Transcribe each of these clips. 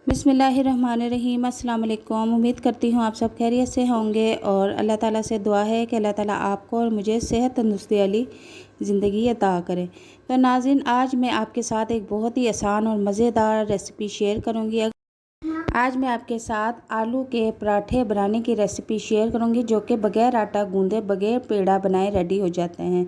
बिस्मिल्लाहिर्रहमानिर्रहीम। अस्सलाम वालेकुम। उम्मीद करती हूँ आप सब खैरियत से होंगे और अल्लाह ताला से दुआ है कि अल्लाह ताला आपको और मुझे सेहत तंदुरुस्ती वाली ज़िंदगी अता करे। तो नाज़रीन, आज मैं आपके साथ एक बहुत ही आसान और मज़ेदार रेसिपी शेयर करूँगी। आज मैं आपके साथ आलू के पराठे बनाने की रेसिपी शेयर करूंगी, जो कि बग़ैर आटा गूंदे बग़ैर पेड़ा बनाए रेडी हो जाते हैं।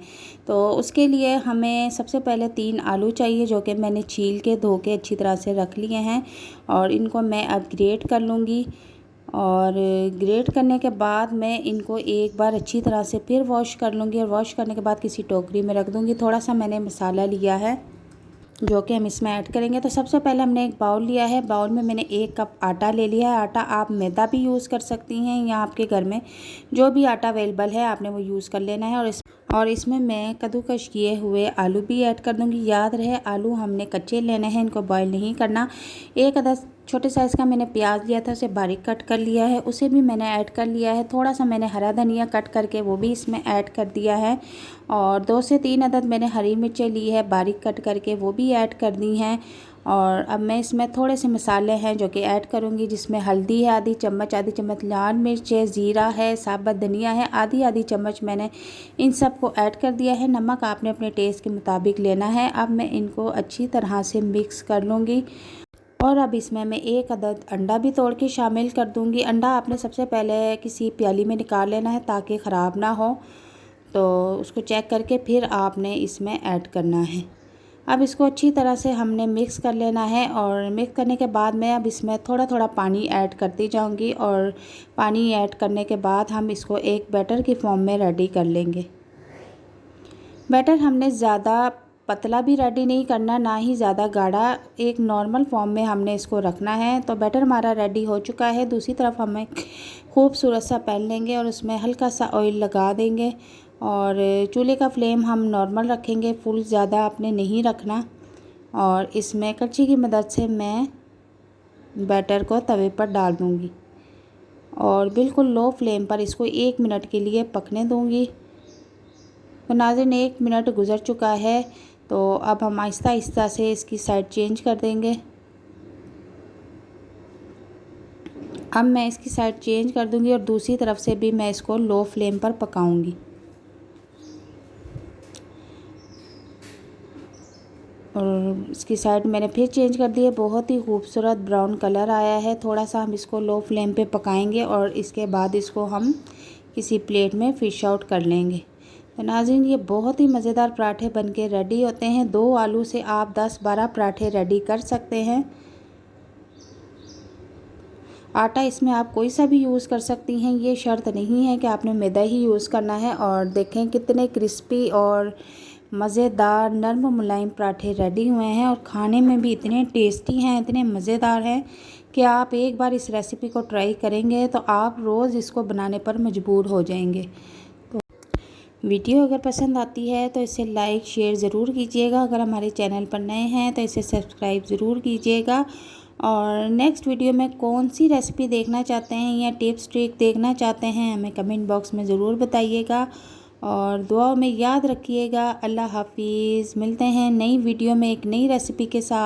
तो उसके लिए हमें सबसे पहले 3 आलू चाहिए, जो कि मैंने छील के धो के अच्छी तरह से रख लिए हैं और इनको मैं अब ग्रेट कर लूँगी। और ग्रेट करने के बाद मैं इनको एक बार अच्छी तरह से फिर वॉश कर लूँगी और वॉश करने के बाद किसी टोकरी में रख दूँगी। थोड़ा सा मैंने मसाला लिया है जो कि हम इसमें ऐड करेंगे। तो सबसे पहले हमने एक बाउल लिया है। बाउल में मैंने 1 कप आटा ले लिया है। आटा आप मैदा भी यूज़ कर सकती हैं या आपके घर में जो भी आटा अवेलेबल है आपने वो यूज़ कर लेना है। और इसमें मैं कद्दूकश किए हुए आलू भी ऐड कर दूंगी। याद रहे, आलू हमने कच्चे लेने हैं, इनको बॉईल नहीं करना। 1 अदद छोटे साइज़ का मैंने प्याज लिया था, उसे बारीक कट कर लिया है, उसे भी मैंने ऐड कर लिया है। थोड़ा सा मैंने हरा धनिया कट करके वो भी इसमें ऐड कर दिया है। और 2 से 3 अदद मैंने हरी मिर्चें ली है बारीक कट करके, वो भी ऐड कर दी हैं। और अब मैं इसमें थोड़े से मसाले हैं जो कि ऐड करूँगी, जिसमें हल्दी है आधी चम्मच लाल मिर्च है, ज़ीरा है, साबुत धनिया है आधी चम्मच, मैंने इन सब को ऐड कर दिया है। नमक आपने अपने टेस्ट के मुताबिक लेना है। अब मैं इनको अच्छी तरह से मिक्स कर लूँगी और अब इसमें मैं 1 अदद अंडा भी तोड़ के शामिल कर दूँगी। अंडा आपने सबसे पहले किसी प्याली में निकाल लेना है ताकि ख़राब ना हो, तो उसको चेक करके फिर आपने इसमें ऐड करना है। अब इसको अच्छी तरह से हमने मिक्स कर लेना है और मिक्स करने के बाद मैं अब इसमें थोड़ा थोड़ा पानी ऐड करती जाऊंगी और पानी ऐड करने के बाद हम इसको एक बैटर की फॉर्म में रेडी कर लेंगे। बैटर हमने ज़्यादा पतला भी रेडी नहीं करना, ना ही ज़्यादा गाढ़ा, एक नॉर्मल फॉर्म में हमने इसको रखना है। तो बैटर हमारा रेडी हो चुका है। दूसरी तरफ हमें खूबसूरत सा पैन लेंगे और उसमें हल्का सा ऑयल लगा देंगे और चूल्हे का फ्लेम हम नॉर्मल रखेंगे, फुल ज़्यादा आपने नहीं रखना। और इसमें कच्ची की मदद से मैं बैटर को तवे पर डाल दूँगी और बिल्कुल लो फ्लेम पर इसको 1 मिनट के लिए पकने दूँगी। तो नाज़रीन, 1 मिनट गुज़र चुका है, तो अब हम आहिस्ता आहिस्ता से इसकी साइड चेंज कर देंगे। अब मैं इसकी साइड चेंज कर दूंगी और दूसरी तरफ से भी मैं इसको लो फ्लेम पर पकाऊंगी। और इसकी साइड मैंने फिर चेंज कर दी है। बहुत ही खूबसूरत ब्राउन कलर आया है। थोड़ा सा हम इसको लो फ्लेम पे पकाएंगे और इसके बाद इसको हम किसी प्लेट में फिश आउट कर लेंगे। तो नाज़रीन, ये बहुत ही मज़ेदार पराठे बनके रेडी होते हैं। 2 आलू से आप 10-12 पराठे रेडी कर सकते हैं। आटा इसमें आप कोई सा भी यूज़ कर सकती हैं, ये शर्त नहीं है कि आपने मैदा ही यूज़ करना है। और देखें कितने क्रिस्पी और मज़ेदार नरम मुलायम पराठे रेडी हुए हैं और खाने में भी इतने टेस्टी हैं, इतने मज़ेदार हैं कि आप एक बार इस रेसिपी को ट्राई करेंगे तो आप रोज़ इसको बनाने पर मजबूर हो जाएंगे। तो वीडियो अगर पसंद आती है तो इसे लाइक शेयर ज़रूर कीजिएगा। अगर हमारे चैनल पर नए हैं तो इसे सब्सक्राइब ज़रूर कीजिएगा। और नेक्स्ट वीडियो में कौन सी रेसिपी देखना चाहते हैं या टिप्स ट्रिक देखना चाहते हैं हमें कमेंट बॉक्स में ज़रूर बताइएगा और दुआ में याद रखिएगा। अल्लाह हाफिज़। मिलते हैं नई वीडियो में एक नई रेसिपी के साथ।